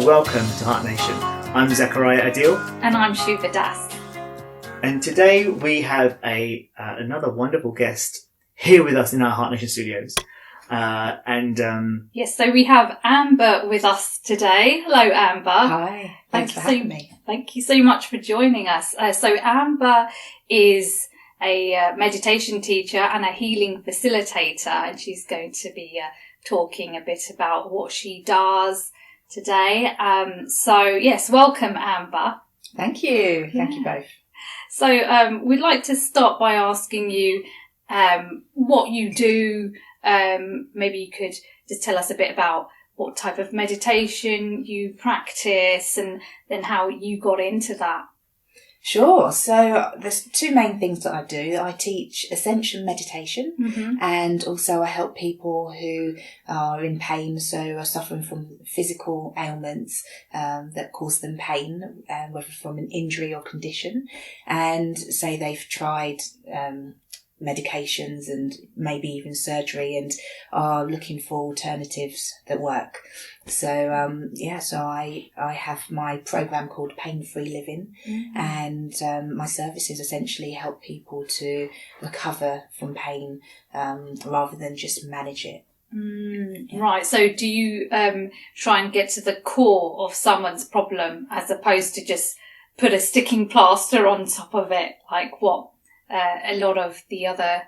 and welcome to Heart Nation. I'm Zakariya Adeel. And I'm Shuva. And today we have another wonderful guest here with us in our Heart Nation studios. Yes, so we have Amber with us today. Hello, Amber. Hi, thanks for having me. Thank you so much for joining us. So Amber is a meditation teacher and a healing facilitator, and she's going to be talking a bit about what she does today. So yes, welcome, Amber. Thank you. Thank you both. So we'd like to start by asking you what you do. Maybe you could just tell us a bit about what type of meditation you practice and then how you got into that. Sure. So there's two main things that I do. I teach Ascension Meditation, and also I help people who are in pain, so are suffering from physical ailments that cause them pain, whether from an injury or condition, and say they've tried medications and maybe even surgery and are looking for alternatives that work. So so I have my program called Pain-Free Living, and my services essentially help people to recover from pain rather than just manage it. Right, so do you try and get to the core of someone's problem as opposed to just put a sticking plaster on top of it, like what a lot of the other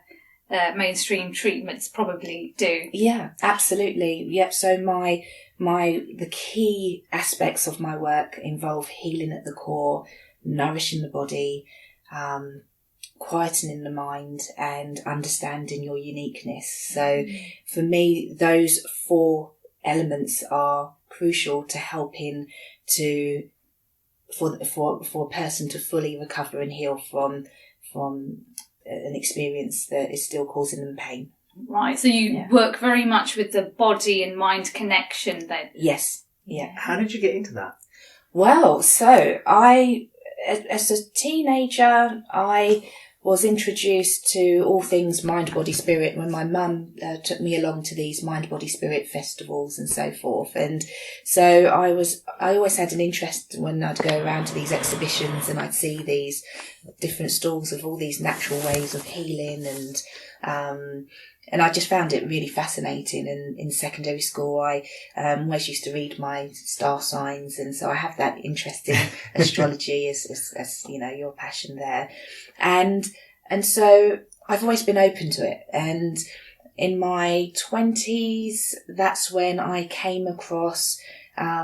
mainstream treatments probably do? Yeah, absolutely. Yep. So the key aspects of my work involve healing at the core, nourishing the body, quietening the mind, and understanding your uniqueness. So for me, those four elements are crucial to helping for a person to fully recover and heal from an experience that is still causing them pain. Right, so you work very much with the body and mind connection then? Yes, yeah. How did you get into that? Well, so as a teenager, I was introduced to all things mind, body, spirit when my mum took me along to these mind, body, spirit festivals and so forth. And so I always had an interest when I'd go around to these exhibitions and I'd see these different stalls of all these natural ways of healing, and I just found it really fascinating. And in secondary school, I always used to read my star signs, and so I have that interest in astrology as you know, your passion there, and so I've always been open to it. And in my 20s, that's when I came across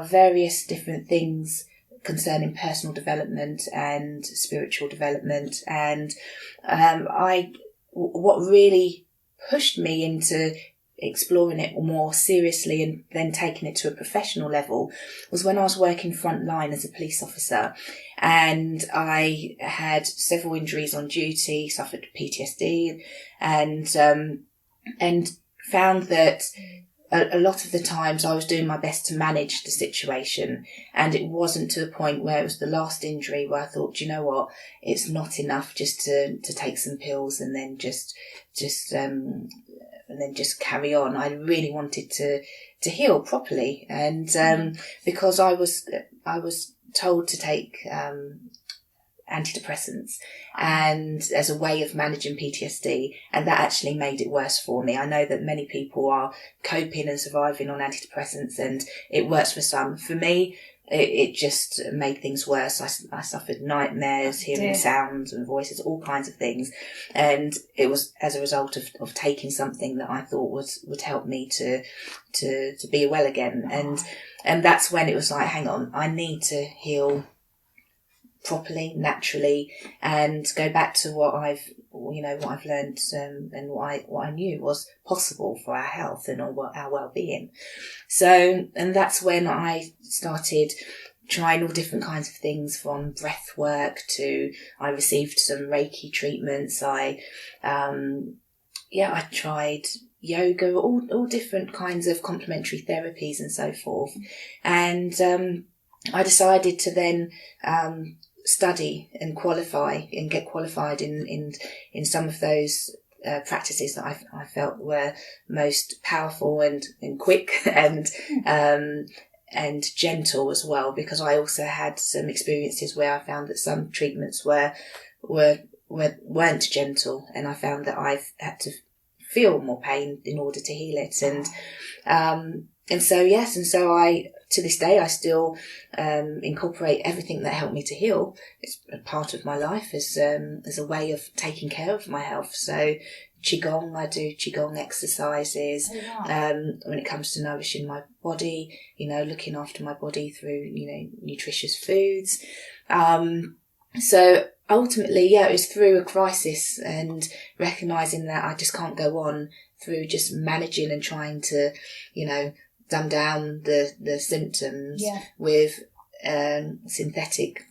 various different things concerning personal development and spiritual development, and what really pushed me into exploring it more seriously and then taking it to a professional level was when I was working frontline as a police officer, and I had several injuries on duty, suffered PTSD, and found that a lot of the times I was doing my best to manage the situation, and it wasn't to the point where it was the last injury where I thought, you know what, it's not enough just to take some pills and then just carry on. I really wanted to heal properly, and because I was told to take antidepressants and as a way of managing PTSD, and that actually made it worse for me. I know that many people are coping and surviving on antidepressants and it works for some. For me, it just made things worse. I suffered nightmares, hearing sounds and voices, all kinds of things, and it was as a result of taking something that I thought would help me to be well again. And that's when it was like, hang on, I need to heal properly, naturally, and go back to what I've learned and what I knew was possible for our health and our well-being. So, and that's when I started trying all different kinds of things, from breath work to I received some Reiki treatments. I tried yoga, all different kinds of complementary therapies and so forth. And I decided to then study and qualify and get qualified in some of those practices that I felt were most powerful and quick and and gentle as well, because I also had some experiences where I found that some treatments weren't gentle, and I found that I've had to feel more pain in order to heal it. And so I, to this day, I still incorporate everything that helped me to heal. It's a part of my life as a way of taking care of my health. So Qigong, I do Qigong exercises. When it comes to nourishing my body, looking after my body through, nutritious foods. So ultimately, it was through a crisis and recognising that I just can't go on through just managing and trying to, dumb down the symptoms with synthetic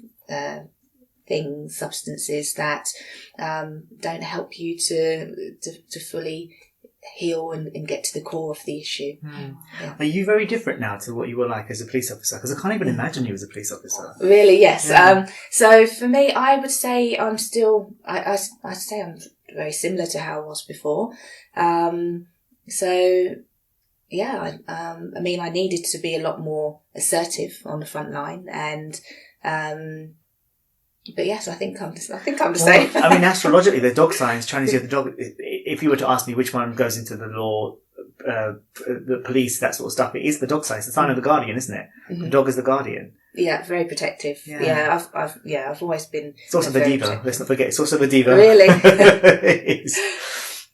substances that don't help you to fully heal and get to the core of the issue. Yeah. Are you very different now to what you were like as a police officer? Because I can't even imagine you as a police officer. Really, yes. Yeah. So for me, I would say I'm still, I'd say I'm very similar to how I was before. I needed to be a lot more assertive on the front line, and but yes, I think I'm the same. I mean, astrologically, the dog signs, Chinese year of the dog, if you were to ask me which one goes into the law, the police, that sort of stuff, it is the dog sign. It's the sign of the guardian, isn't it? Mm-hmm. The dog is the guardian. Yeah, very protective. Yeah, I've always been. It's also the diva. Let's not forget, it's also the diva. Really? It is.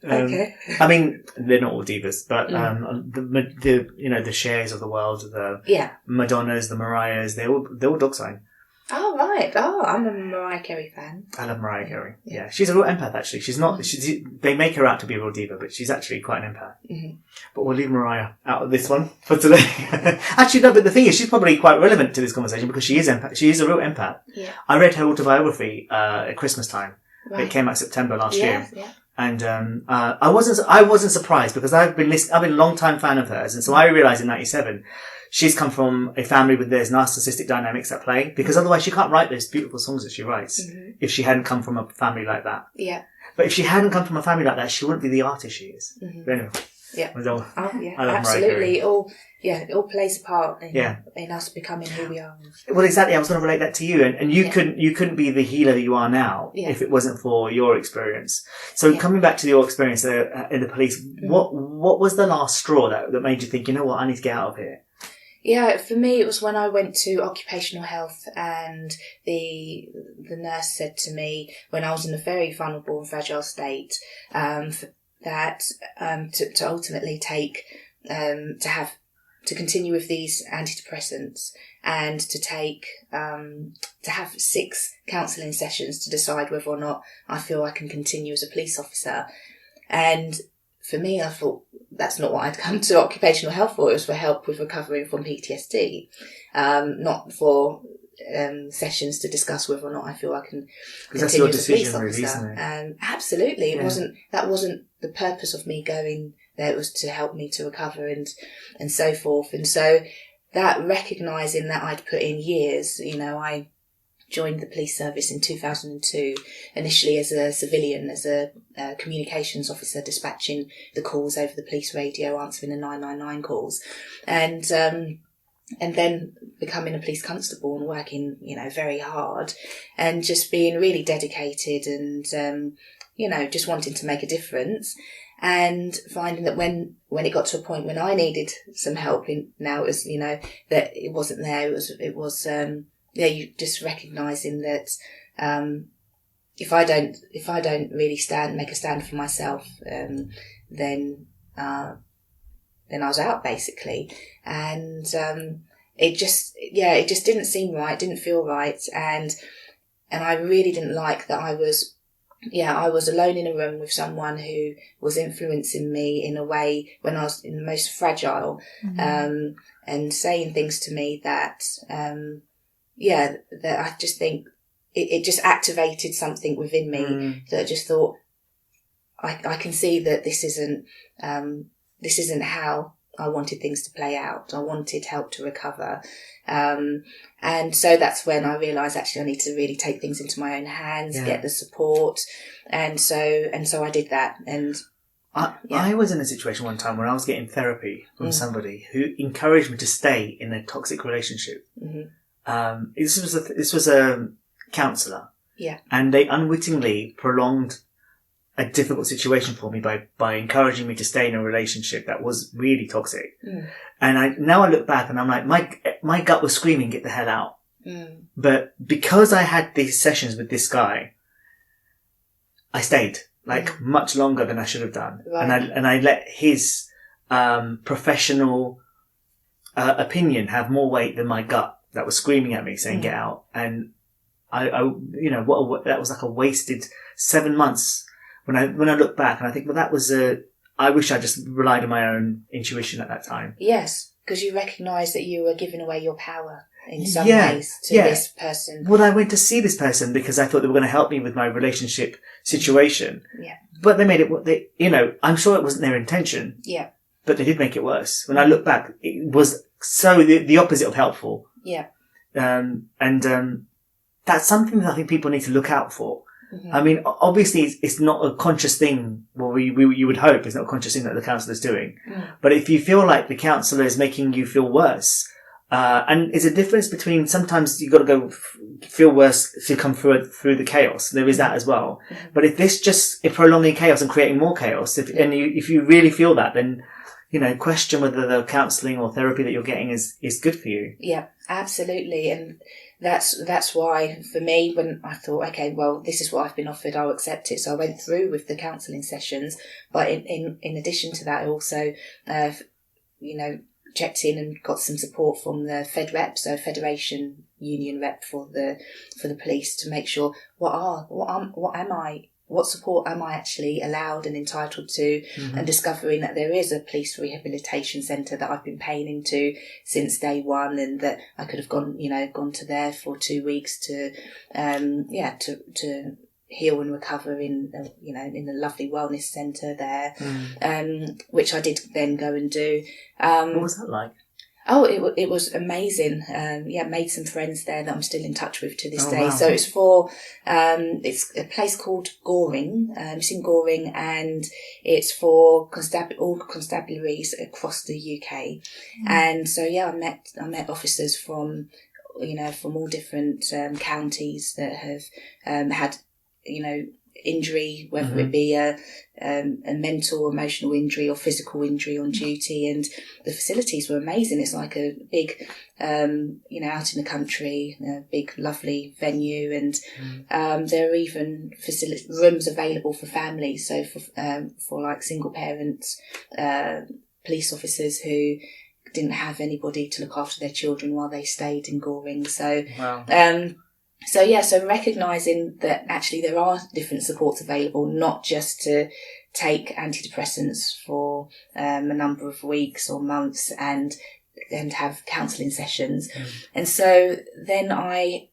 Okay. I mean, they're not all divas, but the Chers of the world, the Madonnas, the Mariahs, they're all dog sign. Oh, right. Oh, I'm a Mariah Carey fan. I love Mariah Carey. Yeah. She's a real empath, actually. She's not, they make her out to be a real diva, but she's actually quite an empath. Mm-hmm. But we'll leave Mariah out of this one for today. Actually, no, but the thing is, she's probably quite relevant to this conversation because she is a real empath. Yeah. I read her autobiography, at Christmas time. Right. It came out September last year. Yeah. And, I wasn't surprised because I've been a long time fan of hers. And so I realized in 97, she's come from a family with there's narcissistic dynamics at play, because otherwise she can't write those beautiful songs that she writes if she hadn't come from a family like that. Yeah. But if she hadn't come from a family like that, she wouldn't be the artist she is. Mm-hmm. But anyway. Yeah. Absolutely. It all plays a part in us becoming who we are. Well, exactly. I was going to relate that to you, and you couldn't be the healer that you are now if it wasn't for your experience. So coming back to your experience in the police, what was the last straw that made you think, you know what, I need to get out of here? Yeah, for me, it was when I went to occupational health, and the nurse said to me when I was in a very vulnerable and fragile state, that to ultimately take to continue with these antidepressants and to have 6 counselling sessions to decide whether or not I feel I can continue as a police officer. And for me, I thought that's not what I'd come to occupational health for. It was for help with recovering from PTSD, not for sessions to discuss whether or not I feel I can continue as a police officer. Really, isn't it? Absolutely, that wasn't the purpose of me going there. It was to help me to recover and so forth. And so that recognising that I'd put in years, I joined the police service in 2002, initially as a civilian, as a communications officer, dispatching the calls over the police radio, answering the 999 calls, and then becoming a police constable and working, very hard, and just being really dedicated and, just wanting to make a difference, and finding that when it got to a point when I needed some help, now it was, that it wasn't there. It was you just recognising that if I don't really make a stand for myself, then I was out, basically. And it just didn't seem right, didn't feel right, and I really didn't like that I was alone in a room with someone who was influencing me in a way when I was in the most fragile, and saying things to me that that I just think it just activated something within me that I just thought, I can see that this isn't how I wanted things to play out. I wanted help to recover. And so that's when I realised actually I need to really take things into my own hands, get the support. And so I did that. And I was in a situation one time where I was getting therapy from somebody who encouraged me to stay in a toxic relationship. Mm-hmm. This was a counsellor. Yeah. And they unwittingly prolonged a difficult situation for me by encouraging me to stay in a relationship that was really toxic. Mm. And now I look back and I'm like, my gut was screaming, get the hell out. Mm. But because I had these sessions with this guy, I stayed much longer than I should have done. Right. And I let his, professional, opinion have more weight than my gut that was screaming at me saying, get out. And that was like a wasted 7 months. When I look back and I think, well, that was I wish I just relied on my own intuition at that time. Yes, because you recognised that you were giving away your power in some ways to this person. Well, I went to see this person because I thought they were going to help me with my relationship situation. Yeah. But they made it, I'm sure it wasn't their intention. Yeah. But they did make it worse. When I look back, it was so the opposite of helpful. Yeah. That's something that I think people need to look out for. Mm-hmm. I mean, obviously, it's not a conscious thing. Well, you would hope it's not a conscious thing that the counsellor's doing. Mm. But if you feel like the counsellor is making you feel worse, and it's a difference between sometimes you've got to go feel worse to come through the chaos. There is that as well. Mm-hmm. But if this just is prolonging chaos and creating more chaos, if you really feel that, then question whether the counselling or therapy that you're getting is good for you. Yeah, absolutely. And that's why for me, when I thought, okay, well, this is what I've been offered, I'll accept it. So I went through with the counselling sessions, but in addition to that, I also, checked in and got some support from the Fed rep, so Federation Union rep for the police, to make sure what support am I actually allowed and entitled to, mm-hmm. and discovering that there is a police rehabilitation centre that I've been paying into since day one, and that I could have gone to there for 2 weeks to heal and recover in a lovely wellness centre there, which I did then go and do. What was that like? Oh, it was amazing. Made some friends there that I'm still in touch with to this day. Wow. So it's a place called Goring. It's in Goring, and it's for all constabularies across the UK. Mm. And so, I met officers from all different counties that have had injury, whether mm-hmm. it be a mental, emotional injury or physical injury on duty. And the facilities were amazing. It's like a big, out in the country, a big, lovely venue. And there are even rooms available for families. So for like single parents, police officers who didn't have anybody to look after their children while they stayed in Goring. So, wow. So recognising that actually there are different supports available, not just to take antidepressants for a number of weeks or months and have counselling sessions. Mm. And so then I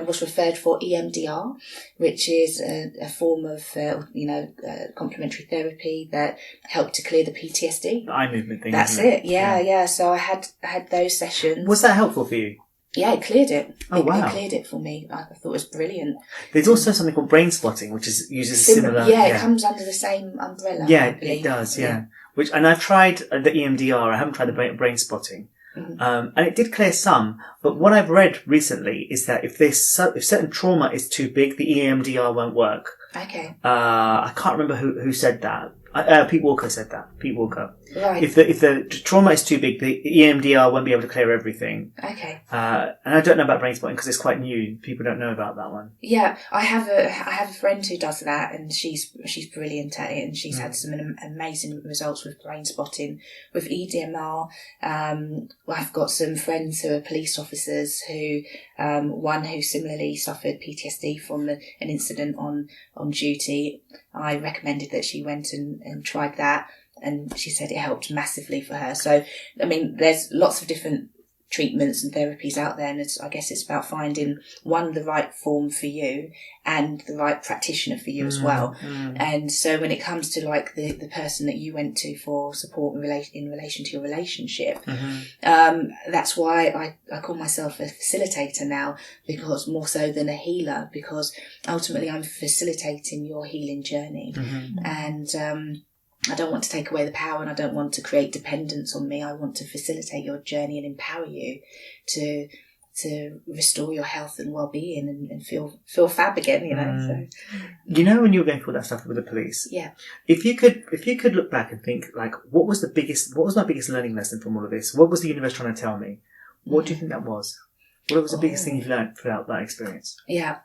was referred for EMDR, which is a form of, complementary therapy that helped to clear the PTSD. The eye movement thing. That's it. Yeah. So I had those sessions. Was that helpful for you? Yeah, it cleared it. Oh, wow. It cleared it for me. I thought it was brilliant. There's also something called brain spotting, which uses similar... Yeah, it comes under the same umbrella. Yeah, it does, yeah. And I've tried the EMDR. I haven't tried the brain spotting. Mm-hmm. And it did clear some. But what I've read recently is that if certain trauma is too big, the EMDR won't work. Okay. I can't remember who said that. Pete Walker said that. Pete Walker. Right. If the trauma is too big, the EMDR won't be able to clear everything. Okay. And I don't know about brain spotting because it's quite new. People don't know about that one. Yeah, I have a friend who does that, and she's brilliant at it, and she's had some amazing results with brain spotting. With EDMR, I've got some friends who are police officers who, one who similarly suffered PTSD from an incident on duty. I recommended that she went and tried that, and she said it helped massively for her. So, I mean, there's lots of different treatments and therapies out there, and I guess it's about finding the right form for you and the right practitioner for you as well. And so when it comes to like the person that you went to for support in relation to your relationship, that's why I call myself a facilitator now, because more so than a healer, because ultimately I'm facilitating your healing journey. And I don't want to take away the power, and I don't want to create dependence on me. I want to facilitate your journey and empower you to restore your health and well-being and feel fab again, you know. So, you know, when you were going through that stuff with the police, yeah. If you could look back and think, like, what was my biggest learning lesson from all of this? What was the universe trying to tell me? What do you think that was? What was the biggest thing you've learned throughout that experience? Yeah.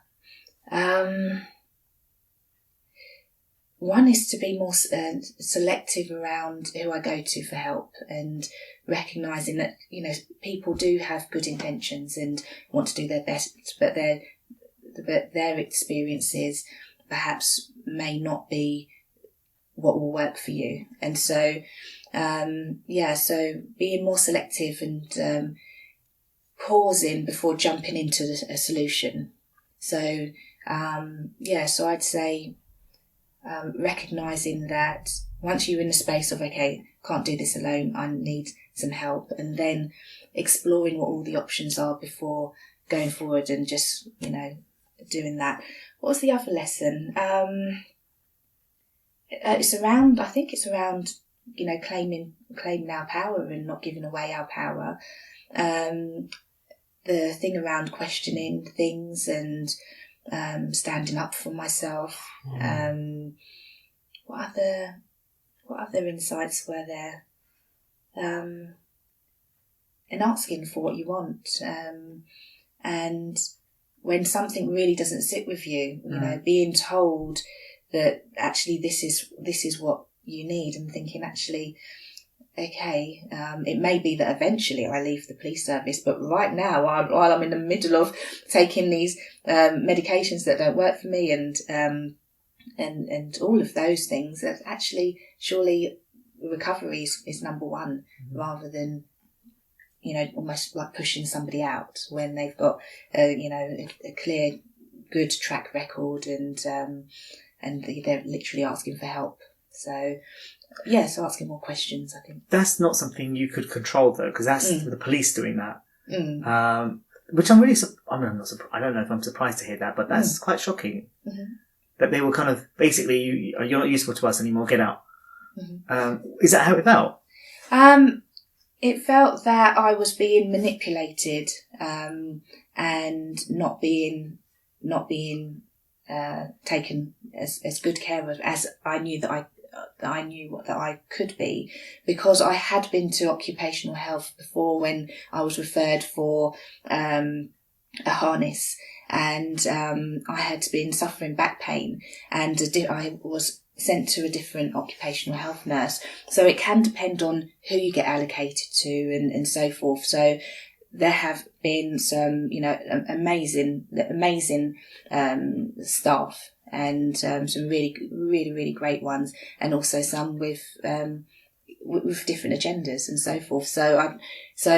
One is to be more selective around who I go to for help, and recognising that, you know, people do have good intentions and want to do their best, but their experiences perhaps may not be what will work for you. And so, so being more selective and pausing before jumping into a solution. So, so I'd say recognising that once you're in the space of, okay, can't do this alone, I need some help, and then exploring what all the options are before going forward and just, you know, doing that. What was the other lesson? It's around, you know, claiming our power and not giving away our power. The thing around questioning things and standing up for myself. What other insights were there? And asking for what you want. And when something really doesn't sit with you, you know, being told that actually this is what you need, and thinking, actually, okay, it may be that eventually I leave the police service, but right now, while I'm in the middle of taking these medications that don't work for me, and all of those things, that actually surely recovery is number one, rather than, you know, almost like pushing somebody out when they've got a clear, good track record, and they're literally asking for help. So asking more questions, I think. That's not something you could control, though, because that's the police doing that. Which I'm really, I don't know if I'm surprised to hear that, but that's quite shocking. That they were kind of, basically, you're not useful to us anymore, get out. Is that how it felt? It felt that I was being manipulated, and not being taken as good care of as I knew that I could be, because I had been to occupational health before when I was referred for a harness, and I had been suffering back pain, and I was sent to a different occupational health nurse. So it can depend on who you get allocated to and so forth. So there have been some, you know, amazing staff, and some really, really, really great ones, and also some with different agendas and so forth. So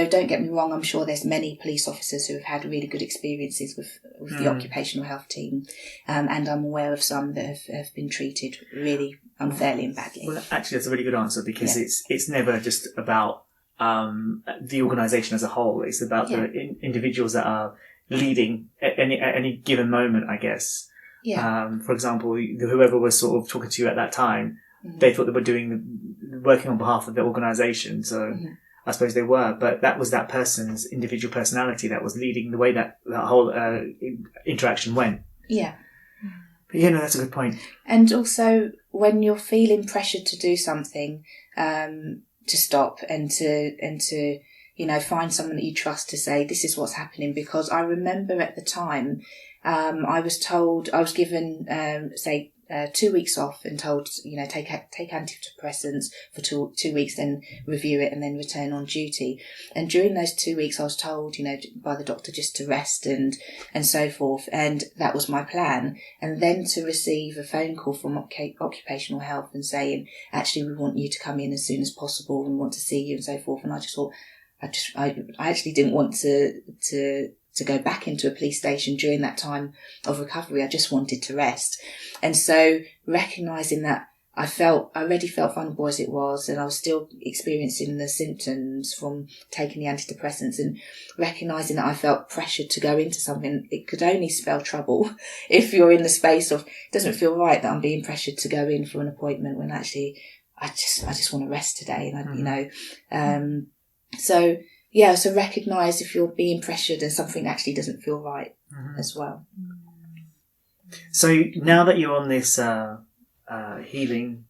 don't get me wrong, I'm sure there's many police officers who have had really good experiences with the occupational health team, and I'm aware of some that have been treated really unfairly and badly. Well, actually, that's a really good answer, because it's never just about the organisation as a whole. It's about the individuals that are leading at any given moment, I guess. For example, whoever was sort of talking to you at that time, they thought they were working on behalf of the organisation. So I suppose they were, but that was that person's individual personality that was leading the way that whole interaction went. Yeah. But that's a good point. And also, when you're feeling pressured to do something, to stop and to you know, find someone that you trust to say, this is what's happening. Because I remember at the time, I was given 2 weeks off and told, you know, take antidepressants for two weeks, then review it and then return on duty. And during those 2 weeks, I was told, you know, by the doctor just to rest and so forth. And that was my plan. And then to receive a phone call from occupational health and saying, actually, we want you to come in as soon as possible. We want to see you and so forth. And I just thought, I actually didn't want to go back into a police station during that time of recovery. I just wanted to rest. And so recognising that I already felt vulnerable as it was, and I was still experiencing the symptoms from taking the antidepressants, and recognising that I felt pressured to go into something, it could only spell trouble if you're in the space of, it doesn't feel right that I'm being pressured to go in for an appointment when actually I just want to rest today. And so recognise if you're being pressured and something actually doesn't feel right as well. So now that you're on this healing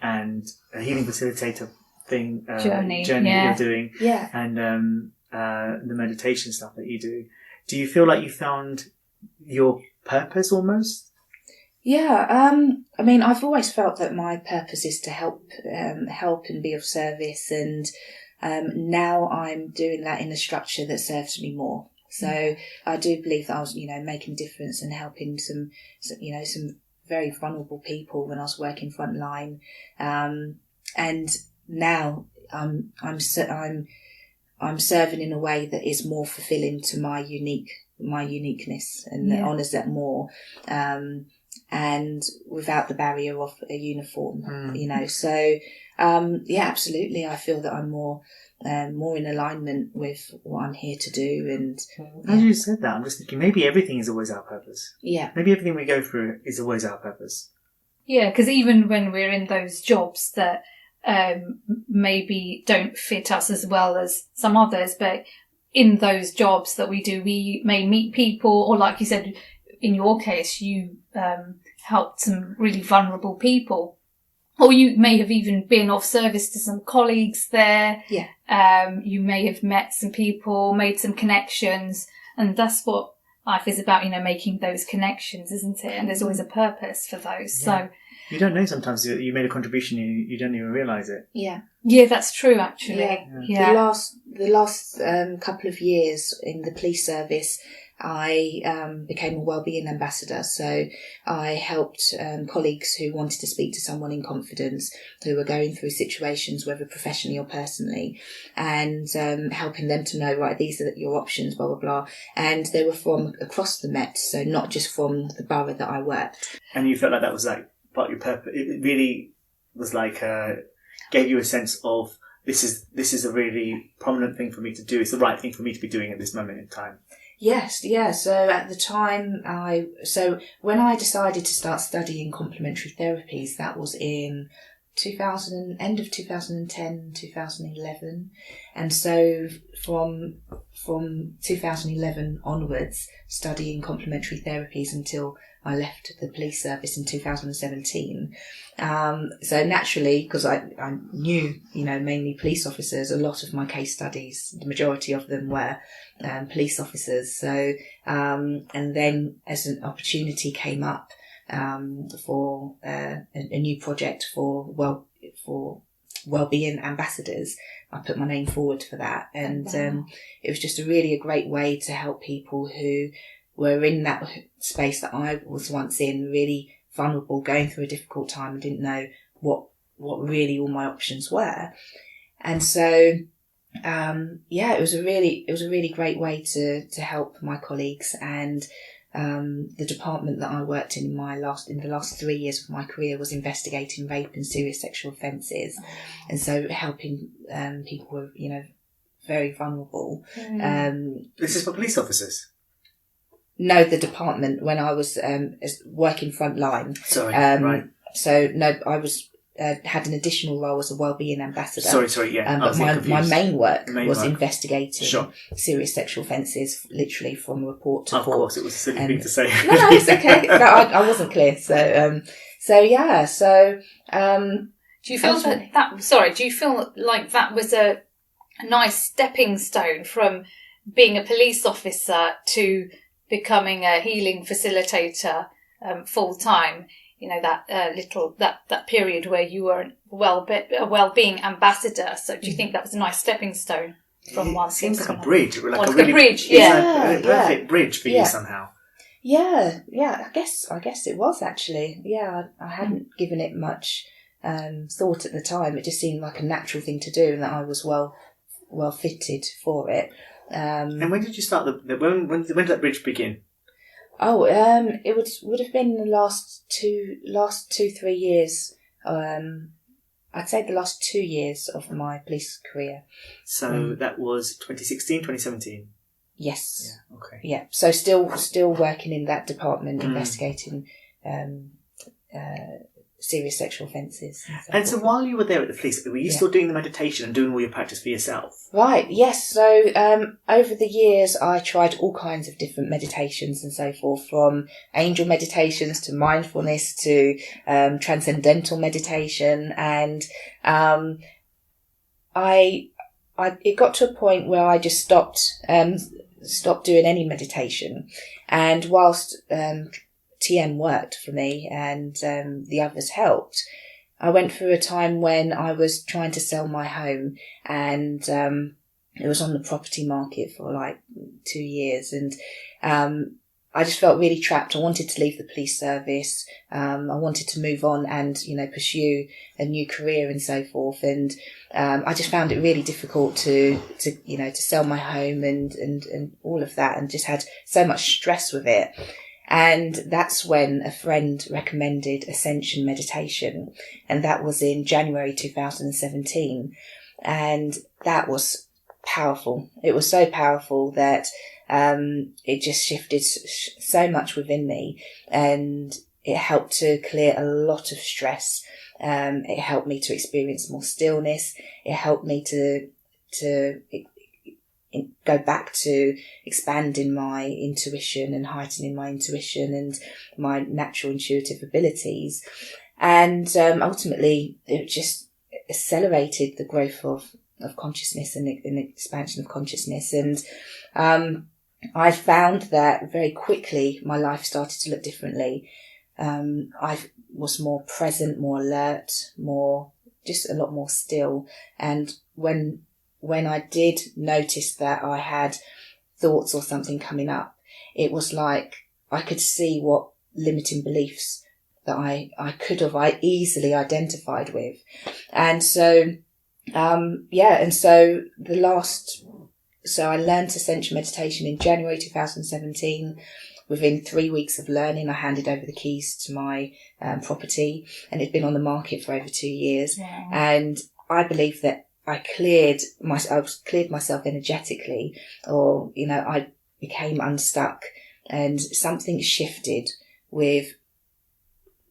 and healing facilitator thing journey that you're doing, and the meditation stuff that you do you feel like you found your purpose almost? Yeah, I mean, I've always felt that my purpose is to help and be of service, and now I'm doing that in a structure that serves me more. So I do believe that I was, making a difference and helping some very vulnerable people when I was working frontline, and now I'm serving in a way that is more fulfilling to my uniqueness and that honours that more. And without the barrier of a uniform, So, absolutely. I feel that I'm more in alignment with what I'm here to do. And as you said that, I'm just thinking maybe everything is always our purpose. Yeah. Maybe everything we go through is always our purpose. Yeah, because even when we're in those jobs that maybe don't fit us as well as some others, but in those jobs that we do, we may meet people, or like you said, in your case, you helped some really vulnerable people. Or you may have even been of service to some colleagues there. Yeah. You may have met some people, made some connections. And that's what life is about, making those connections, isn't it? And there's always a purpose for those. Yeah. So you don't know sometimes you made a contribution, you don't even realise it. Yeah. Yeah, that's true, actually. Yeah. The last couple of years in the police service, I became a wellbeing ambassador. So I helped colleagues who wanted to speak to someone in confidence, who were going through situations, whether professionally or personally, and helping them to know, right, these are your options, blah, blah, blah. And they were from across the Met, so not just from the borough that I worked. And you felt like that was like part of your purpose. It really was like gave you a sense of this is a really prominent thing for me to do. It's the right thing for me to be doing at this moment in time. Yes, yeah. So at the time, when I decided to start studying complementary therapies, that was in end of 2010, 2011. And so from 2011 onwards, studying complementary therapies until I left the police service in 2017. So naturally, because I knew, mainly police officers, a lot of my case studies, the majority of them were police officers. So, and then as an opportunity came up, for a new project for wellbeing ambassadors, I put my name forward for that. And, it was just a great way to help people who were in that space that I was once in, really vulnerable, going through a difficult time and didn't know what really all my options were. And so, it was a really great way to help my colleagues. And the department that I worked in the last 3 years of my career was investigating rape and serious sexual offences, and so helping people who were very vulnerable. This is for police officers. No, the department when I was working frontline. Sorry, right. So no, I was. Had an additional role as a wellbeing ambassador. Sorry, yeah. But my main work was investigating serious sexual offences, literally from report to court. Of course, it was a silly thing to say. No, it's okay. No, I wasn't clear. So, do you feel do you feel like that was a nice stepping stone from being a police officer to becoming a healing facilitator full time? That period where you were a well-being ambassador. So do you think that was a nice stepping stone from one? It seems like a bridge, a perfect bridge for you somehow. Yeah. I guess it was actually. Yeah, I hadn't given it much thought at the time. It just seemed like a natural thing to do, and that I was well fitted for it. And when did you start when did that bridge begin? Oh, it would have been the last 2-3 years. I'd say the last 2 years of my police career. So that was 2016, 2017? Yes. Yeah, okay. Yeah, so still working in that department, investigating serious sexual offences. And so while you were there at the police, were you still doing the meditation and doing all your practice for yourself? Right, yes. So over the years, I tried all kinds of different meditations and so forth, from angel meditations to mindfulness to transcendental meditation. And it got to a point where I just stopped doing any meditation. And whilst TM worked for me and the others helped, I went through a time when I was trying to sell my home, and it was on the property market for like 2 years, and I just felt really trapped. I wanted to leave the police service. I wanted to move on and, pursue a new career and so forth. And I just found it really difficult to sell my home and all of that, and just had so much stress with it. And that's when a friend recommended Ascension Meditation. And that was in January 2017. And that was powerful. It was so powerful that it just shifted so much within me. And it helped to clear a lot of stress. It helped me to experience more stillness. It helped me to go back to expanding my intuition and heightening my intuition and my natural intuitive abilities. And ultimately, it just accelerated the growth of consciousness and the expansion of consciousness. And I found that very quickly my life started to look differently. I was more present, more alert, just a lot more still. And when I did notice that I had thoughts or something coming up, it was like I could see what limiting beliefs that I easily identified with. And so, so I learned Ascension Meditation in January 2017. Within 3 weeks of learning, I handed over the keys to my property, and it'd been on the market for over 2 years. Wow. And I believe that I cleared myself energetically, or, I became unstuck, and something shifted with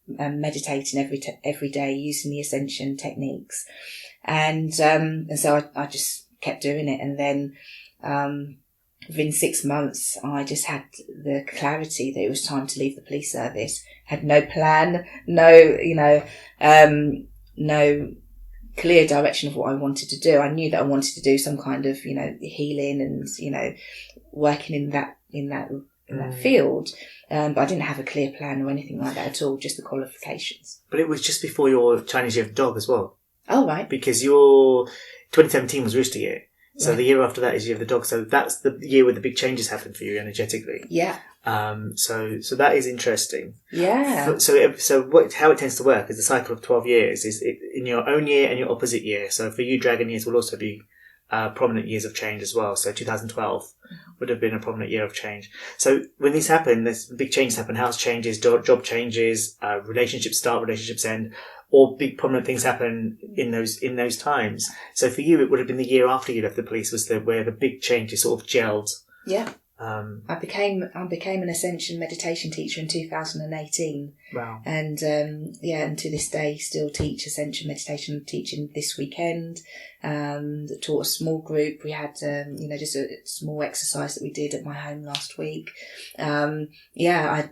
meditating every day using the Ascension techniques. And so I just kept doing it. And then, within 6 months, I just had the clarity that it was time to leave the police service. Had no plan, no clear direction of what I wanted to do. I knew that I wanted to do some kind of, healing and, working in that field. But I didn't have a clear plan or anything like that at all, just the qualifications. But it was just before your Chinese Year of the Dog as well. Oh, right. Because your 2017 was Rooster Year. So Right. The year after that is Year of the Dog. So that's the year where the big changes happen for you energetically. Yeah. So that is interesting. Yeah. How it tends to work is the cycle of 12 years is in your own year and your opposite year. So for you, Dragon years will also be prominent years of change as well. So 2012 would have been a prominent year of change. So when these happen, there's big changes happen. House changes, job changes, relationships start, relationships end. Or big prominent things happen in those times. So for you, it would have been the year after you left the police where the big changes sort of gelled. Yeah. I became an Ascension meditation teacher in 2018. Wow. And and to this day still teach Ascension meditation. I'm teaching this weekend. Taught a small group. We had just a small exercise that we did at my home last week. I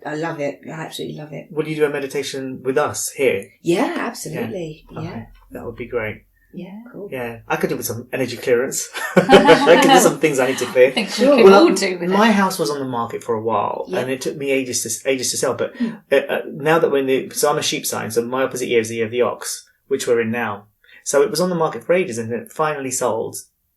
love it. I absolutely love it. Will you do a meditation with us here? Yeah, absolutely. Yeah. Okay. That would be great. Yeah, cool. Yeah, I could do with some energy clearance. I could do some things I need to clear. I think we could all do with my it. house was on the market for a while, and it took me ages to sell. But now that so I'm a sheep sign, so my opposite year is the year of the ox, which we're in now. So it was on the market for ages, and it finally sold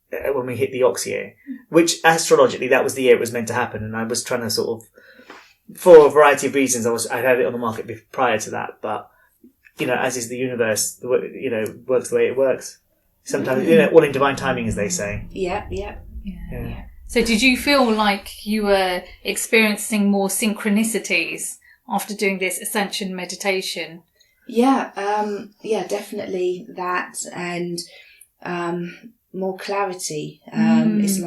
when we hit the ox year, which astrologically that was the year it was meant to happen. And I was trying to sort of, for a variety of reasons, I had it on the market prior to that, but. As is the universe, works the way it works. Sometimes, all in divine timing, as they say. Yeah. So did you feel like you were experiencing more synchronicities after doing this Ascension meditation? Yeah, definitely that, and more clarity. It's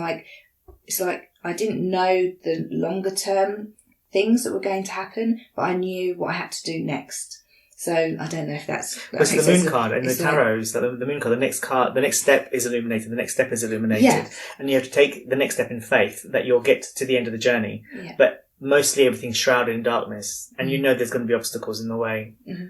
like I didn't know the longer term things that were going to happen, but I knew what I had to do next. So I don't know if that's... But the moon card and the tarots, the moon card, the next step is illuminated, the next step is illuminated. Yeah. And you have to take the next step in faith that you'll get to the end of the journey. Yeah. But mostly everything's shrouded in darkness. And you know there's going to be obstacles in the way. Mm-hmm.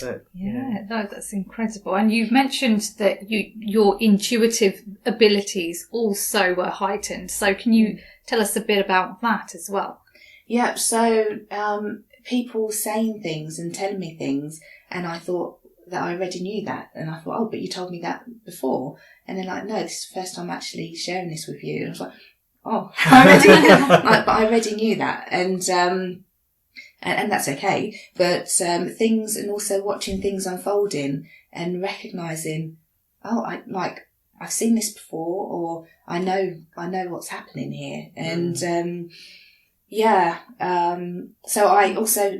But, no, that's incredible. And you've mentioned that your intuitive abilities also were heightened. So can you tell us a bit about that as well? Yeah, so people saying things and telling me things, and I thought that I already knew that. And I thought, oh, but you told me that before. And they're like, no, this is the first time actually sharing this with you. And I was like, oh, but I already knew that. And that's okay. But things, and also watching things unfolding and recognising, oh, I've seen this before, or I know what's happening here. And so I also,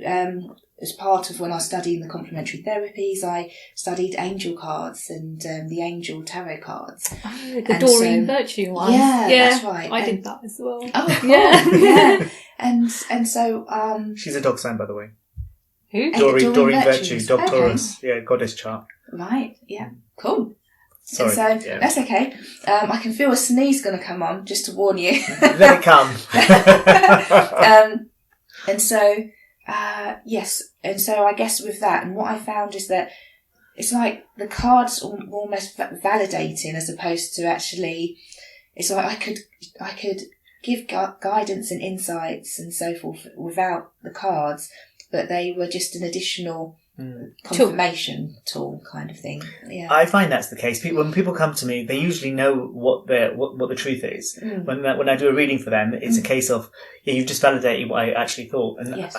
as part of when I was studying the complementary therapies, I studied angel cards and the angel tarot cards. Oh, the Doreen Virtue one. Yeah, that's right. I did that as well. Oh, cool. Yeah. And so she's a dog sign, by the way. Who? Doreen Virtue, dog Taurus. Yeah, goddess chart. Right. Yeah. Cool. Sorry. So that's okay. I can feel a sneeze going to come on, just to warn you. Let it come. And so, yes. And so I guess with that, and what I found is that it's like the cards are almost validating, as opposed to actually, it's like I could give guidance and insights and so forth without the cards, but they were just an additional confirmation tool kind of thing. Yeah, I find that's the case. When people come to me, they usually know what the truth is. When I do a reading for them, it's a case of you've just validated what I actually thought, and yes.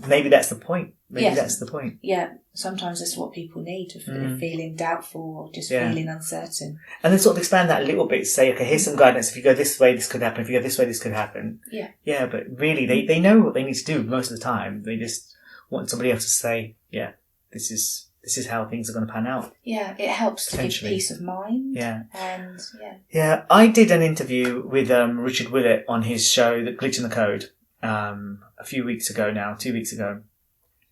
Maybe that's the point. That's the point. Yeah, sometimes that's what people need, of feeling doubtful or just feeling uncertain. And then sort of expand that a little bit. Say, okay, here's some guidance. If you go this way, this could happen. If you go this way, this could happen. Yeah. Yeah, but really, they know what they need to do most of the time. They just want somebody else to say, yeah, this is how things are going to pan out. Yeah, it helps to give peace of mind. Yeah. And yeah, I did an interview with Richard Willett on his show, The Glitch in the Code, a few weeks ago now, 2 weeks ago.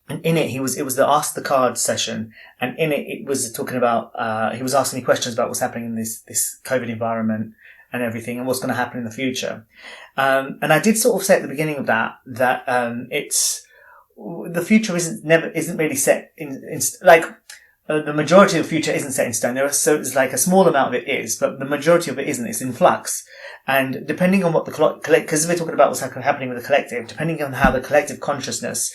And in it, it was the Ask the Cards session. And in it was talking about, he was asking me questions about what's happening in this COVID environment and everything, and what's going to happen in the future. And I did sort of say at the beginning of that the future isn't really set in the majority of the future isn't set in stone. It's like a small amount of it is, but the majority of it isn't. It's in flux. And depending on what because we're talking about what's happening with the collective, depending on how the collective consciousness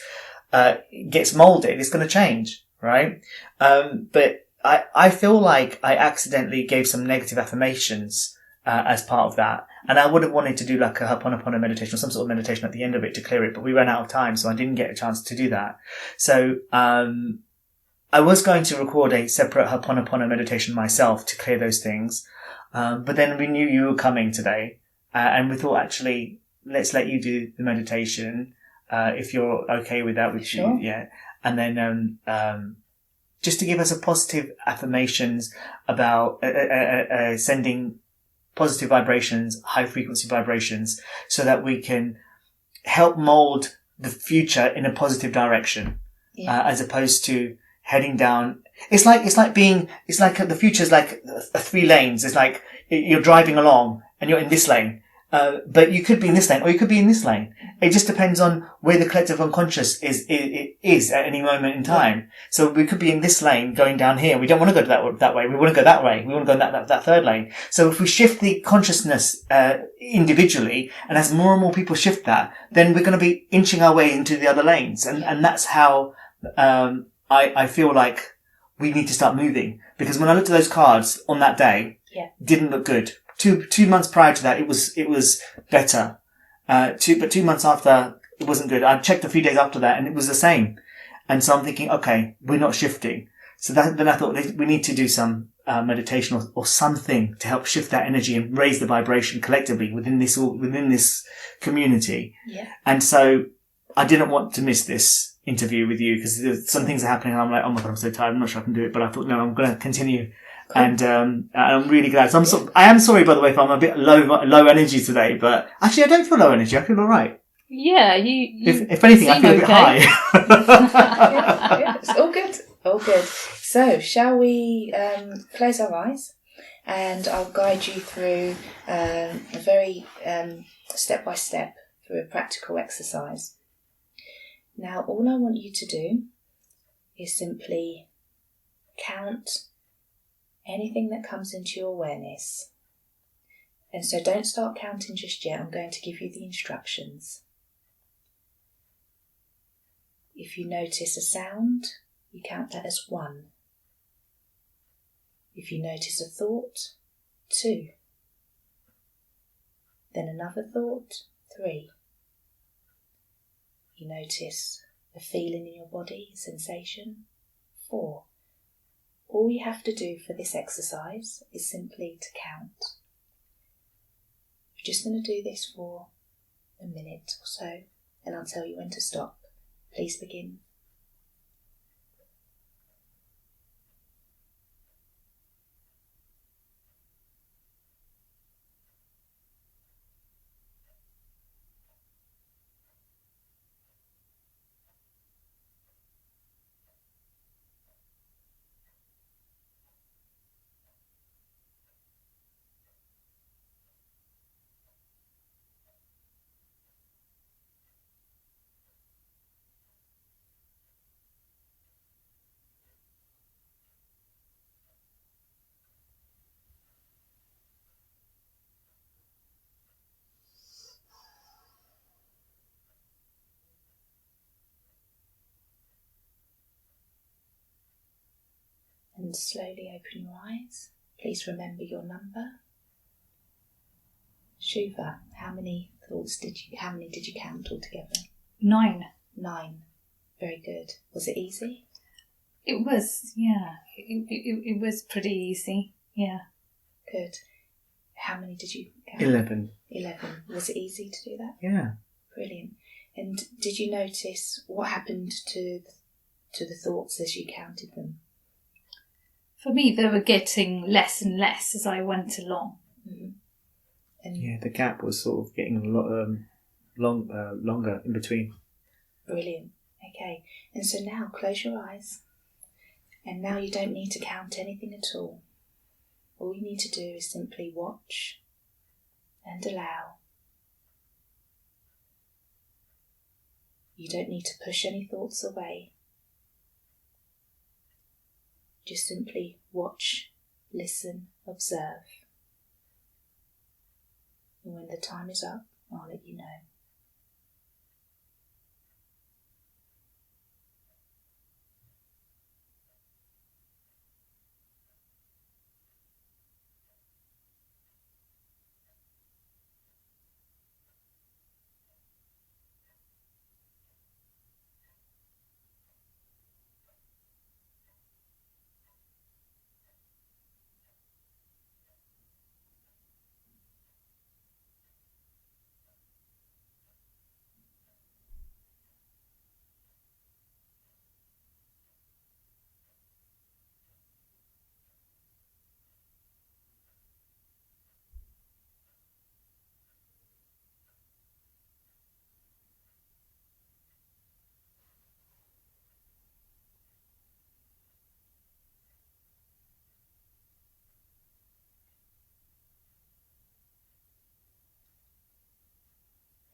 gets molded, it's going to change, right? But I feel like I accidentally gave some negative affirmations as part of that. And I would have wanted to do like a Ho'oponopono meditation or some sort of meditation at the end of it to clear it, but we ran out of time, so I didn't get a chance to do that. So I was going to record a separate Ho'oponopono meditation myself to clear those things. But then we knew you were coming today, and we thought, actually, let's let you do the meditation, if you're okay with that. Sure. Yeah. And then, just to give us a positive affirmations about, sending positive vibrations, high frequency vibrations, so that we can help mold the future in a positive direction, as opposed to heading down. It's like the future is like 3 lanes. It's like you're driving along and you're in this lane. But you could be in this lane or you could be in this lane. It just depends on where the collective unconscious is at any moment in time. So we could be in this lane going down here. We don't want to go that way. We want to go that way. We want to go in that third lane. So if we shift the consciousness, individually, and as more and more people shift that, then we're going to be inching our way into the other lanes. And that's how, I feel like we need to start moving. Because when I looked at those cards on that day, didn't look good. Two months prior to that, it was better. But 2 months after, it wasn't good. I checked a few days after that and it was the same. And so I'm thinking, okay, we're not shifting. So then I thought we need to do some meditation or something to help shift that energy and raise the vibration collectively within this community. Yeah. And so I didn't want to miss this interview with you because some things are happening and I'm like, oh my God, I'm so tired. I'm not sure I can do it. But I thought, no, I'm going to continue. Cool. And I'm really glad. So I am sorry, by the way, if I'm a bit low energy today, but actually I don't feel low energy. I feel all right. Yeah, you if anything, I feel a bit high. Yeah, it's all good. All good. So, shall we close our eyes? And I'll guide you through a very step-by-step through a practical exercise. Now, all I want you to do is simply count anything that comes into your awareness. And so don't start counting just yet. I'm going to give you the instructions. If you notice a sound, you count that as 1. If you notice a thought, 2. Then another thought, 3. You notice a feeling in your body, a sensation, 4. All you have to do for this exercise is simply to count. You're just going to do this for a minute or so, and I'll tell you when to stop. Please begin. And slowly open your eyes. Please remember your number. Shuva, how many did you count altogether? 9. 9. Very good. Was it easy? It was, yeah. It was pretty easy, yeah. Good. How many did you count? 11. 11. Was it easy to do that? Yeah. Brilliant. And did you notice what happened to the thoughts as you counted them? For me, they were getting less and less as I went along. Mm-hmm. And yeah, the gap was sort of getting a lot longer in between. Brilliant. Okay. And so now close your eyes. And now you don't need to count anything at all. All you need to do is simply watch and allow. You don't need to push any thoughts away. Just simply watch, listen, observe. And when the time is up, I'll let you know.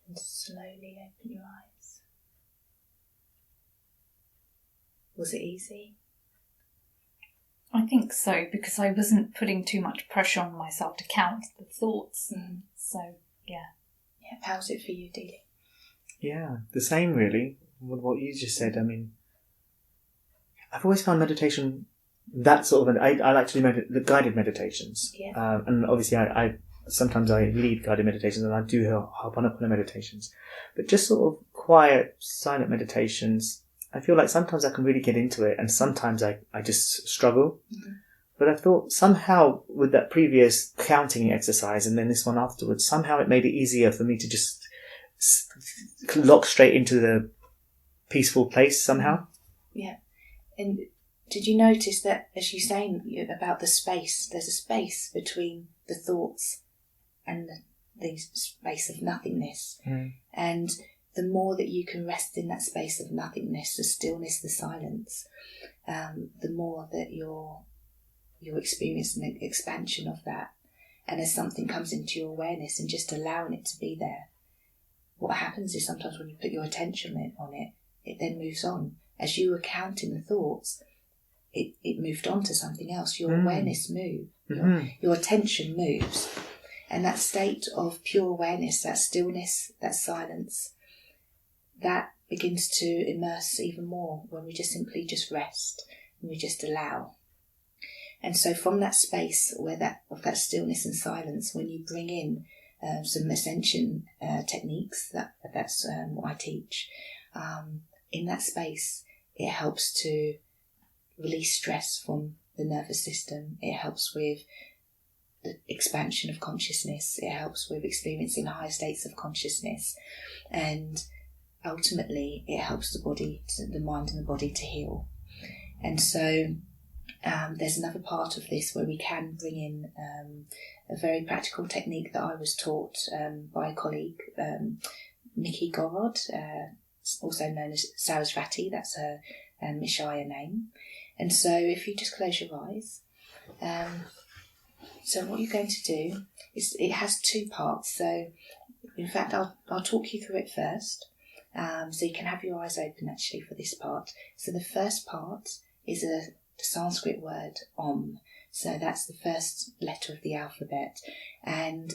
And slowly open your eyes. Was it easy? I think so, because I wasn't putting too much pressure on myself to count the thoughts. Mm. So, yeah. Yeah. How's it for you, Adeel? Yeah, the same really, with what you just said. I mean, I've always found meditation that sort of, I like to do the guided meditations. Yeah. And obviously I sometimes I lead guided meditations and I do Ho'oponopono meditations. But just sort of quiet, silent meditations, I feel like sometimes I can really get into it and sometimes I just struggle. Mm-hmm. But I thought somehow with that previous counting exercise and then this one afterwards, somehow it made it easier for me to just lock straight into the peaceful place somehow. Yeah. And did you notice that, as you're saying about the space, there's a space between the thoughts and the space of nothingness. Mm. And the more that you can rest in that space of nothingness, the stillness, the silence, the more that you're experiencing an expansion of that. And as something comes into your awareness and just allowing it to be there, what happens is sometimes when you put your attention on it, it then moves on. As you were counting the thoughts, it moved on to something else. Your awareness moved. Your attention moves. And that state of pure awareness, that stillness, that silence, that begins to immerse even more when we just simply just rest and we just allow. And so from that space where of that stillness and silence, when you bring in some ascension techniques, that's what I teach, in that space, it helps to release stress from the nervous system. It helps with the expansion of consciousness. It helps with experiencing higher states of consciousness. And ultimately, it helps the mind and the body to heal. And so there's another part of this where we can bring in a very practical technique that I was taught by a colleague, Nikki Gorod, also known as Sarasvati. That's her Mishaya name. And so if you just close your eyes, so what you're going to do is, it has two parts. So in fact, I'll talk you through it first. So you can have your eyes open actually for this part. So the first part is the Sanskrit word Om. So that's the first letter of the alphabet. And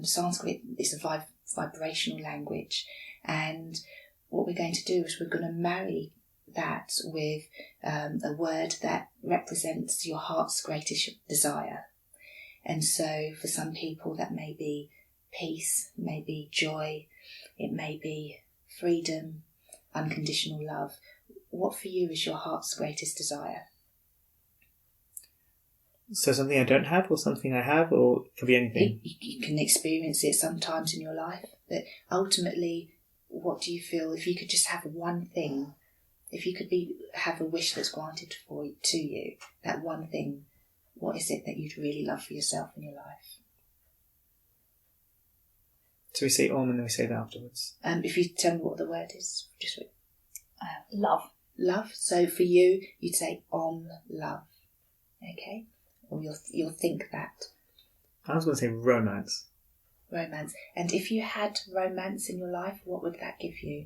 Sanskrit is a vibrational language. And what we're going to do is we're going to marry that with a word that represents your heart's greatest desire. And so for some people that may be peace, may be joy, it may be freedom, unconditional love. What for you is your heart's greatest desire? So something I don't have, or something I have, or it could be anything? You can experience it sometimes in your life, but ultimately, what do you feel if you could just have one thing? If you could have a wish that's granted to you, that one thing, what is it that you'd really love for yourself in your life? So we say Om and then we say that afterwards. If you tell me what the word is, just love. Love. So for you, you'd say Om, love. Okay? Or you'll think that. I was going to say romance. Romance. And if you had romance in your life, what would that give you?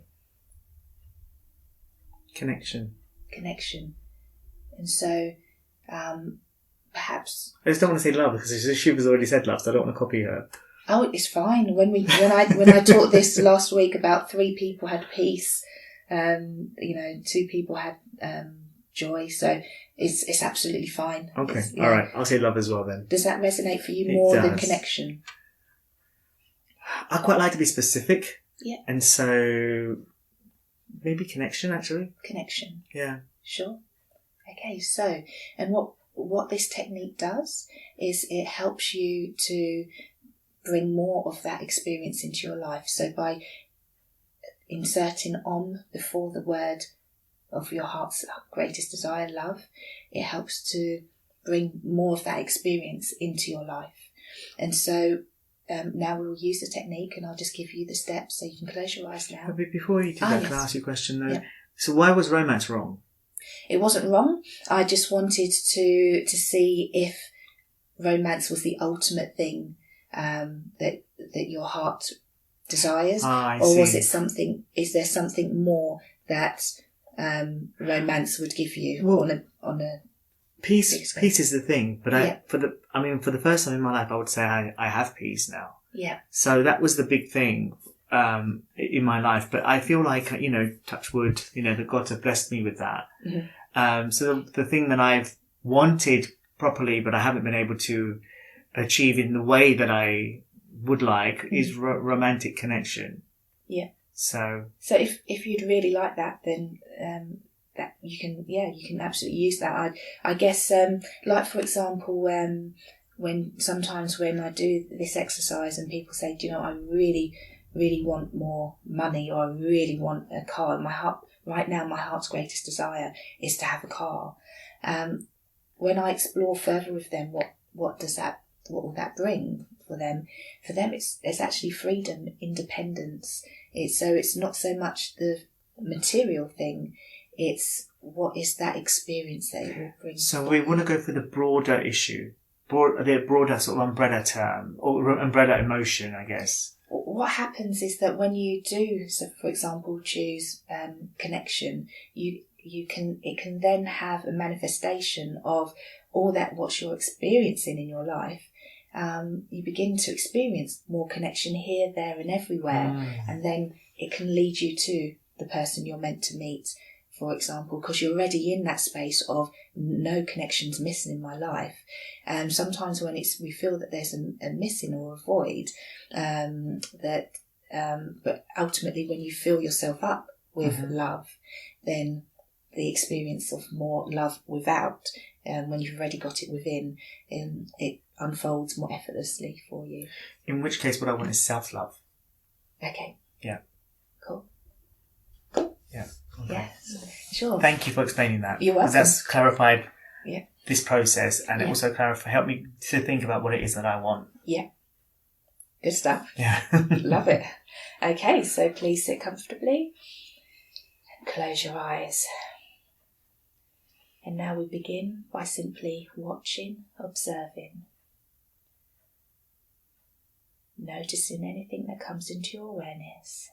Connection. And so, perhaps... I just don't want to say love because Shuva's already said love, so I don't want to copy her. Oh, it's fine. When I taught this last week, about 3 people had peace. 2 people had joy. So it's absolutely fine. Okay, all right. I'll say love as well then. Does that resonate for you more than connection? I quite like to be specific. Yeah. And so maybe connection, actually. Connection. Yeah. Sure. Okay. So, and what this technique does is it helps you to bring more of that experience into your life. So by inserting Om before the word of your heart's greatest desire, love, it helps to bring more of that experience into your life. And so now we'll use the technique, and I'll just give you the steps so you can close your eyes now. But before you do that, yes. Can I ask you a question though? Yeah. So why was romance wrong? It wasn't wrong. I just wanted to see if romance was the ultimate thing that your heart desires, or was it something? Is there something more that romance would give you on a peace? Peace is the thing, but for the first time in my life, I would say I have peace now. Yeah. So that was the big thing in my life. But I feel like touch wood, that God have blessed me with that. Mm-hmm. So the thing that I've wanted properly, but I haven't been able to achieve in the way that I would like, is romantic connection. Yeah. So if you'd really like that, then that you can absolutely use that. I guess like for example, when I do this exercise and people say, do you know, I really want more money, or I really want a car. My heart's greatest desire is to have a car. When I explore further with them, what will that bring for them? For them, it's actually freedom, independence. It's not so much the material thing, it's what is that experience that it will bring. So we want to go for the broader issue, the broader sort of umbrella term, or umbrella emotion, I guess. What happens is that when you do, so for example, choose connection, it can then have a manifestation of all that what you're experiencing in your life. You begin to experience more connection here, there, and everywhere, and then it can lead you to the person you're meant to meet, for example, because you're already in that space of no connections missing in my life. And sometimes when we feel that there's a missing or a void, but ultimately when you fill yourself up with love, then the experience of more love without, when you've already got it within, it unfolds more effortlessly for you. In which case, what I want is self-love. Okay. Yeah. Cool. Yeah. Okay. Yes. Sure. Thank you for explaining that. You're welcome. That's clarified Yeah. this process, and it Yeah. also helped me to think about what it is that I want. Yeah. Good stuff. Yeah. Love it. Okay, so please sit comfortably and close your eyes. And now we begin by simply watching, observing, noticing anything that comes into your awareness.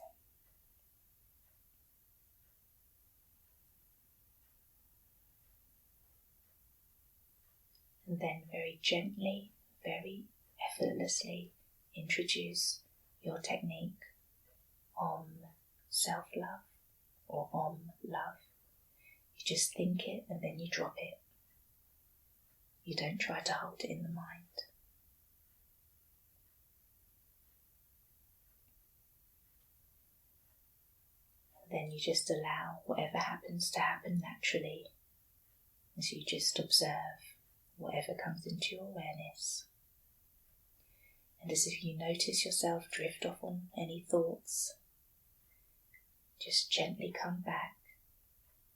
And then very gently, very effortlessly introduce your technique, Om Self-Love or Om Love. You just think it and then you drop it. You don't try to hold it in the mind. And then you just allow whatever happens to happen naturally as you just observe whatever comes into your awareness. And as if you notice yourself drift off on any thoughts, just gently come back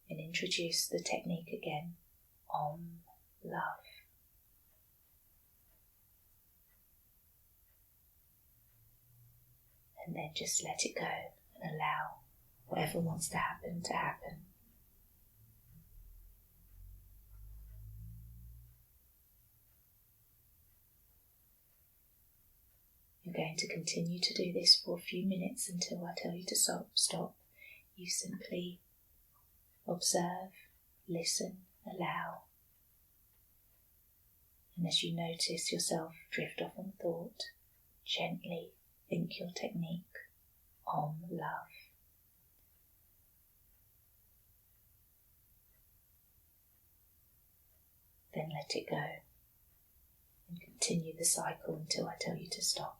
and introduce the technique again, Om Love. And then just let it go and allow whatever wants to happen to happen. You're going to continue to do this for a few minutes until I tell you to stop. You simply observe, listen, allow. And as you notice yourself drift off on thought, gently think your technique, Om Love. Then let it go and continue the cycle until I tell you to stop.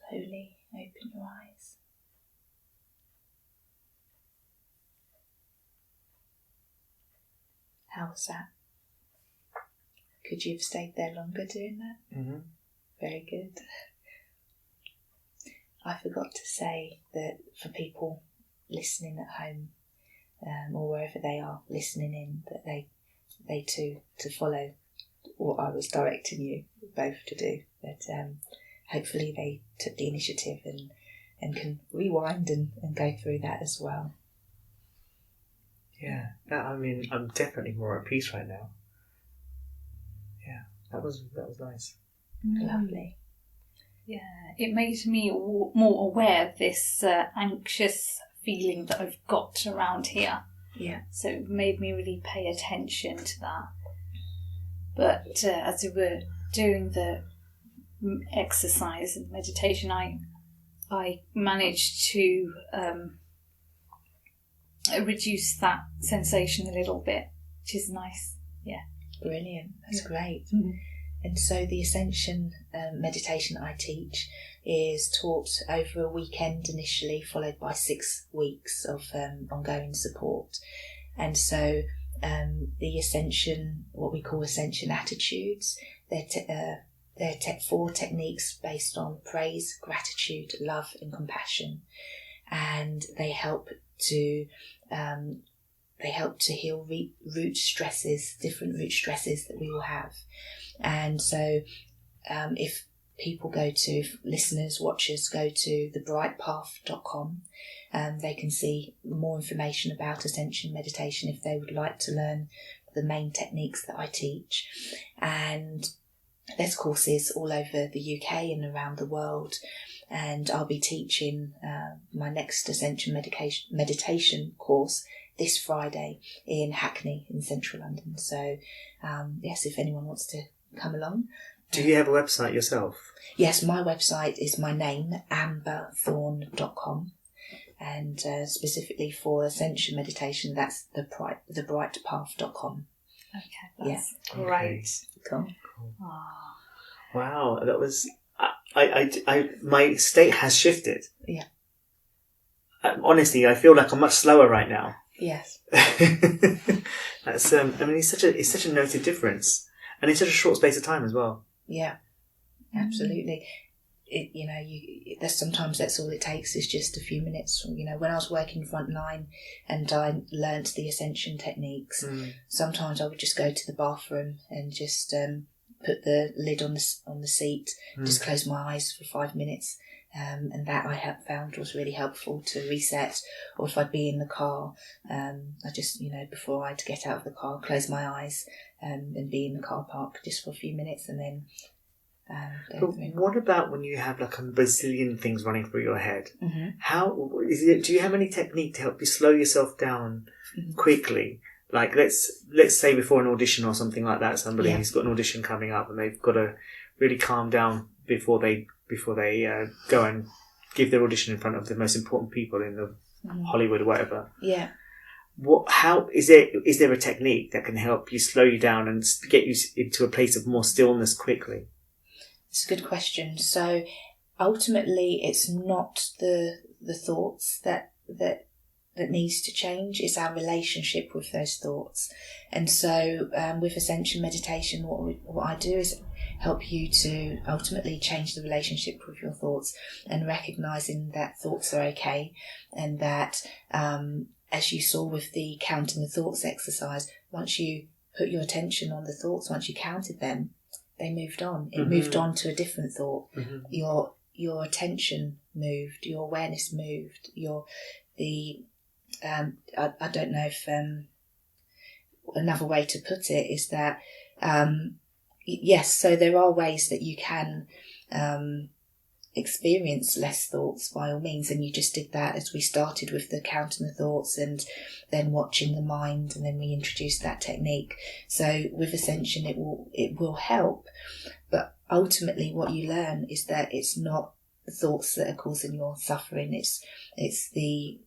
Slowly open your eyes. How was that? Could you have stayed there longer doing that? Mm-hmm. Very good. I forgot to say that for people listening at home, or wherever they are listening in, that they too to follow what I was directing you both to do. That hopefully they took the initiative and can rewind and go through that as well. Yeah, I'm definitely more at peace right now. Yeah, that was nice. Lovely. Yeah, it made me more aware of this anxious feeling that I've got around here. Yeah. So it made me really pay attention to that. But as we were doing the exercise and meditation, I managed to reduce that sensation a little bit, which is nice. Yeah. Brilliant. That's great. Mm-hmm. And so the Ascension meditation I teach is taught over a weekend initially, followed by 6 weeks of ongoing support. And so the Ascension, what we call Ascension attitudes, they're 4 techniques based on praise, gratitude, love and compassion. And they help to heal root stresses, different root stresses that we all have. And so if listeners, watchers go to thebrightpath.com, they can see more information about Ascension meditation if they would like to learn the main techniques that I teach. And there's courses all over the UK and around the world. And I'll be teaching my next Ascension meditation course this Friday in Hackney in central London. So yes, if anyone wants to come along. Do you have a website yourself? Yes, my website is my name, amberthorne.com. And specifically for Ascension meditation, that's thebrightpath.com. Okay, that's great. Okay. Cool. Oh. Wow, that was... my state has shifted. Yeah. Honestly, I feel like I'm much slower right now. Yes. That's it's such a noted difference, and in such a short space of time as well. Yeah, absolutely. There's sometimes that's all it takes is just a few minutes. When I was working frontline and I learnt the Ascension techniques, sometimes I would just go to the bathroom and just put the lid on the seat, just close my eyes for 5 minutes. And that I have found was really helpful to reset. Or if I'd be in the car, I just, before I had to get out of the car, close my eyes and be in the car park just for a few minutes and then go through. What about when you have like a bazillion things running through your head? Mm-hmm. How is it? Do you have any technique to help you slow yourself down quickly? Like let's say before an audition or something like that, somebody's got an audition coming up and they've got to really calm down before they go and give their audition in front of the most important people in the Hollywood or whatever. Yeah. How is there a technique that can help you slow you down and get you into a place of more stillness quickly? It's a good question. So ultimately, it's not the thoughts that needs to change. It's our relationship with those thoughts. And so with Ascension meditation, what I do is help you to ultimately change the relationship with your thoughts and recognizing that thoughts are okay, and that as you saw with the counting the thoughts exercise, once you put your attention on the thoughts, once you counted them, they moved on. It moved on to a different thought. Your attention moved, your awareness moved, I don't know if another way to put it is that yes, so there are ways that you can experience less thoughts by all means, and you just did that as we started with the counting the thoughts and then watching the mind, and then we introduced that technique. So with Ascension it will help, but ultimately what you learn is that it's not the thoughts that are causing your suffering, it's the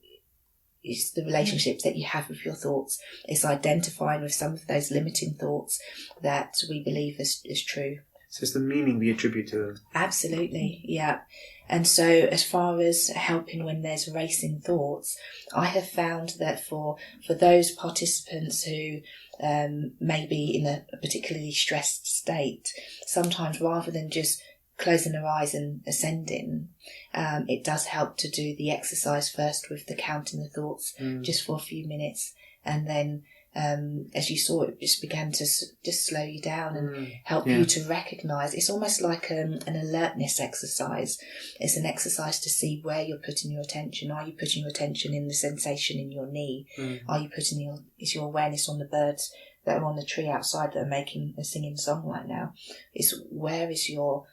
relationships that you have with your thoughts. It's identifying with some of those limiting thoughts that we believe is true So it's the meaning we attribute to them. Absolutely, yeah. And so as far as helping when there's racing thoughts, I have found that for those participants who may be in a particularly stressed state, sometimes rather than just closing their eyes and ascending, it does help to do the exercise first with the counting the thoughts just for a few minutes, and then as you saw, it just began to just slow you down and help you to recognise. It's almost like an alertness exercise. It's an exercise to see where you're putting your attention. Are you putting your attention in the sensation in your knee? Are you putting is your awareness on the birds that are on the tree outside that are singing a song right now? It's where is your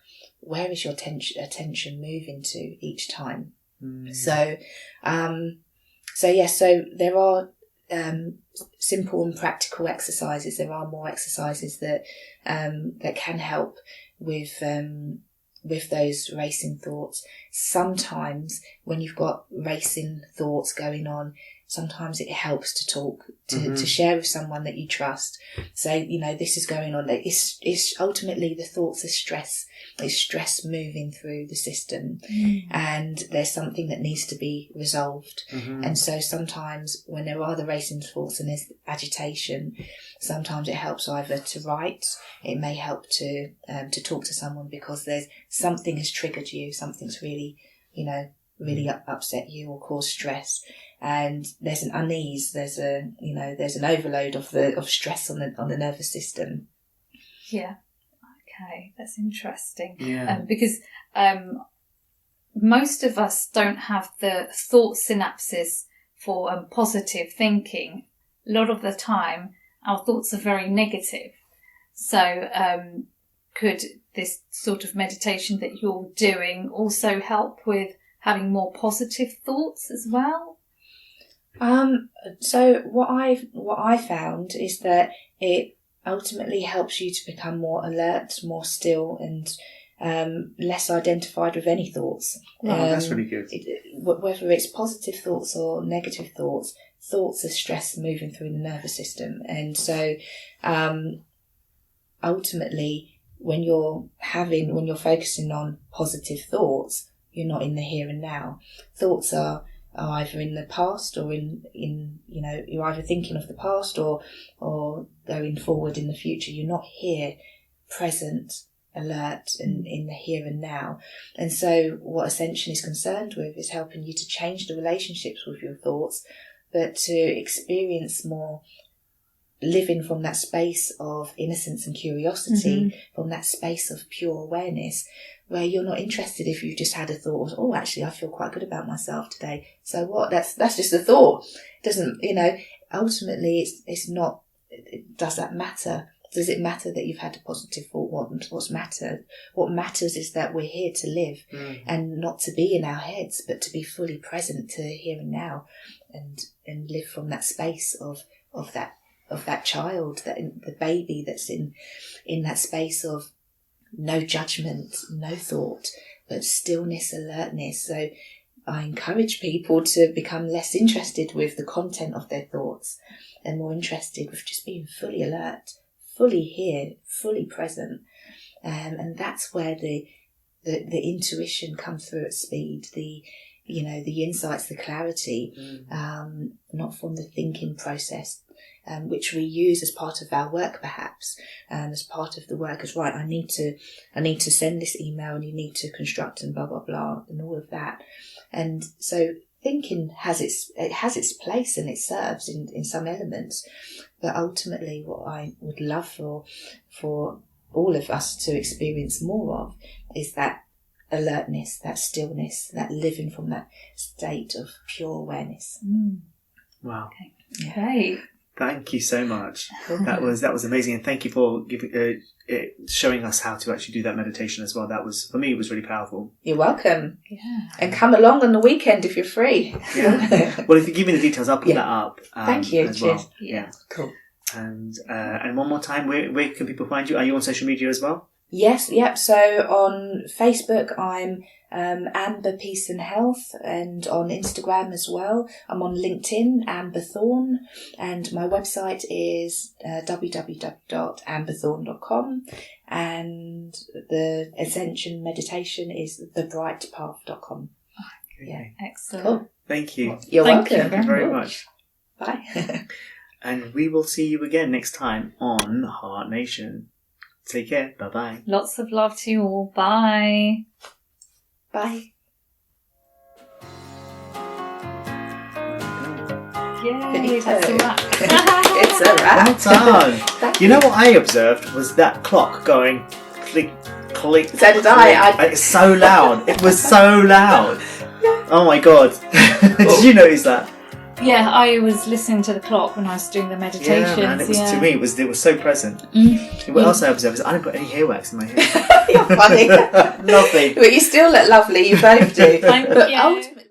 attention moving to each time? So there are simple and practical exercises. There are more exercises that can help with those racing thoughts. Sometimes when you've got racing thoughts going on, sometimes it helps to talk, to share with someone that you trust. Say, this is going on. It's ultimately the thoughts are stress. It's stress moving through the system, and there's something that needs to be resolved. And so sometimes when there are the racing thoughts and there's agitation, sometimes it helps either to write. It may help to talk to someone because there's something has triggered you. Something's really, really upset you or caused stress. And there's an unease, there's an overload of stress on the nervous system. Yeah. Okay, that's interesting. Yeah. Because most of us don't have the thought synapses for positive thinking. A lot of the time, our thoughts are very negative. So, could this sort of meditation that you're doing also help with having more positive thoughts as well? So what I found is that it ultimately helps you to become more alert, more still, and less identified with any thoughts. Wow, that's really good. Whether it's positive thoughts or negative thoughts are stress moving through the nervous system. And so ultimately, when you're focusing on positive thoughts, you're not in the here and now. Thoughts are either in the past or in you're either thinking of the past or going forward in the future. You're not here, present, alert, and in the here and now. And so what Ascension is concerned with is helping you to change the relationships with your thoughts, but to experience more living from that space of innocence and curiosity, from that space of pure awareness, where you're not interested if you just had a thought, actually I feel quite good about myself today. So what? That's just a thought. It doesn't, ultimately it's not, does that matter? Does it matter that you've had a positive thought? What matters is that we're here to live and not to be in our heads, but to be fully present to here and now, and live from that space of that child, the baby that's in that space of no judgment, no thought, but stillness, alertness. So I encourage people to become less interested with the content of their thoughts and more interested with just being fully alert, fully here, fully present. And that's where the intuition comes through at speed, the insights, the clarity, not from the thinking process, which we use as part of our work, perhaps, as part of the work as right. I need to send this email, and you need to construct and blah blah blah and all of that. And so thinking has its place and it serves in some elements, but ultimately, what I would love for all of us to experience more of is that alertness, that stillness, that living from that state of pure awareness. Wow. Okay. Yeah. Great. Thank you so much. That was amazing, and thank you for showing us how to actually do that meditation as well. That was, for me, it was really powerful. You're welcome. Yeah. And come along on the weekend if you're free. Yeah. Well, if you give me the details, I'll put that up. Thank you. As well. Cheers. Yeah. Cool. And one more time, where can people find you? Are you on social media as well? Yes. Yep. So on Facebook, I'm Amber Peace and Health, and on Instagram as well. I'm on LinkedIn, Amber Thorne, and my website is www.amberthorne.com, and the Ascension Meditation is thebrightpath.com. Okay. Yeah, Excellent. cool. Thank you. You're Thank welcome. you Thank you very much. Bye. And we will see you again next time on Heart Nation. Take care. Bye-bye. Lots of love to you all. Bye. Bye. Yay, that's a wrap. It's a wrap. Well done. You know what I observed was that clock going click, click. So did click. I. It's so loud. It was so loud. Oh my god. Did you notice that? Yeah, I was listening to the clock when I was doing the meditations. Yeah, man. It was to me. It was so present. What else I observed is I didn't put any hairwax in my hair. You're funny. Nothing. But you still look lovely. You both do. Thank But you. ultimately.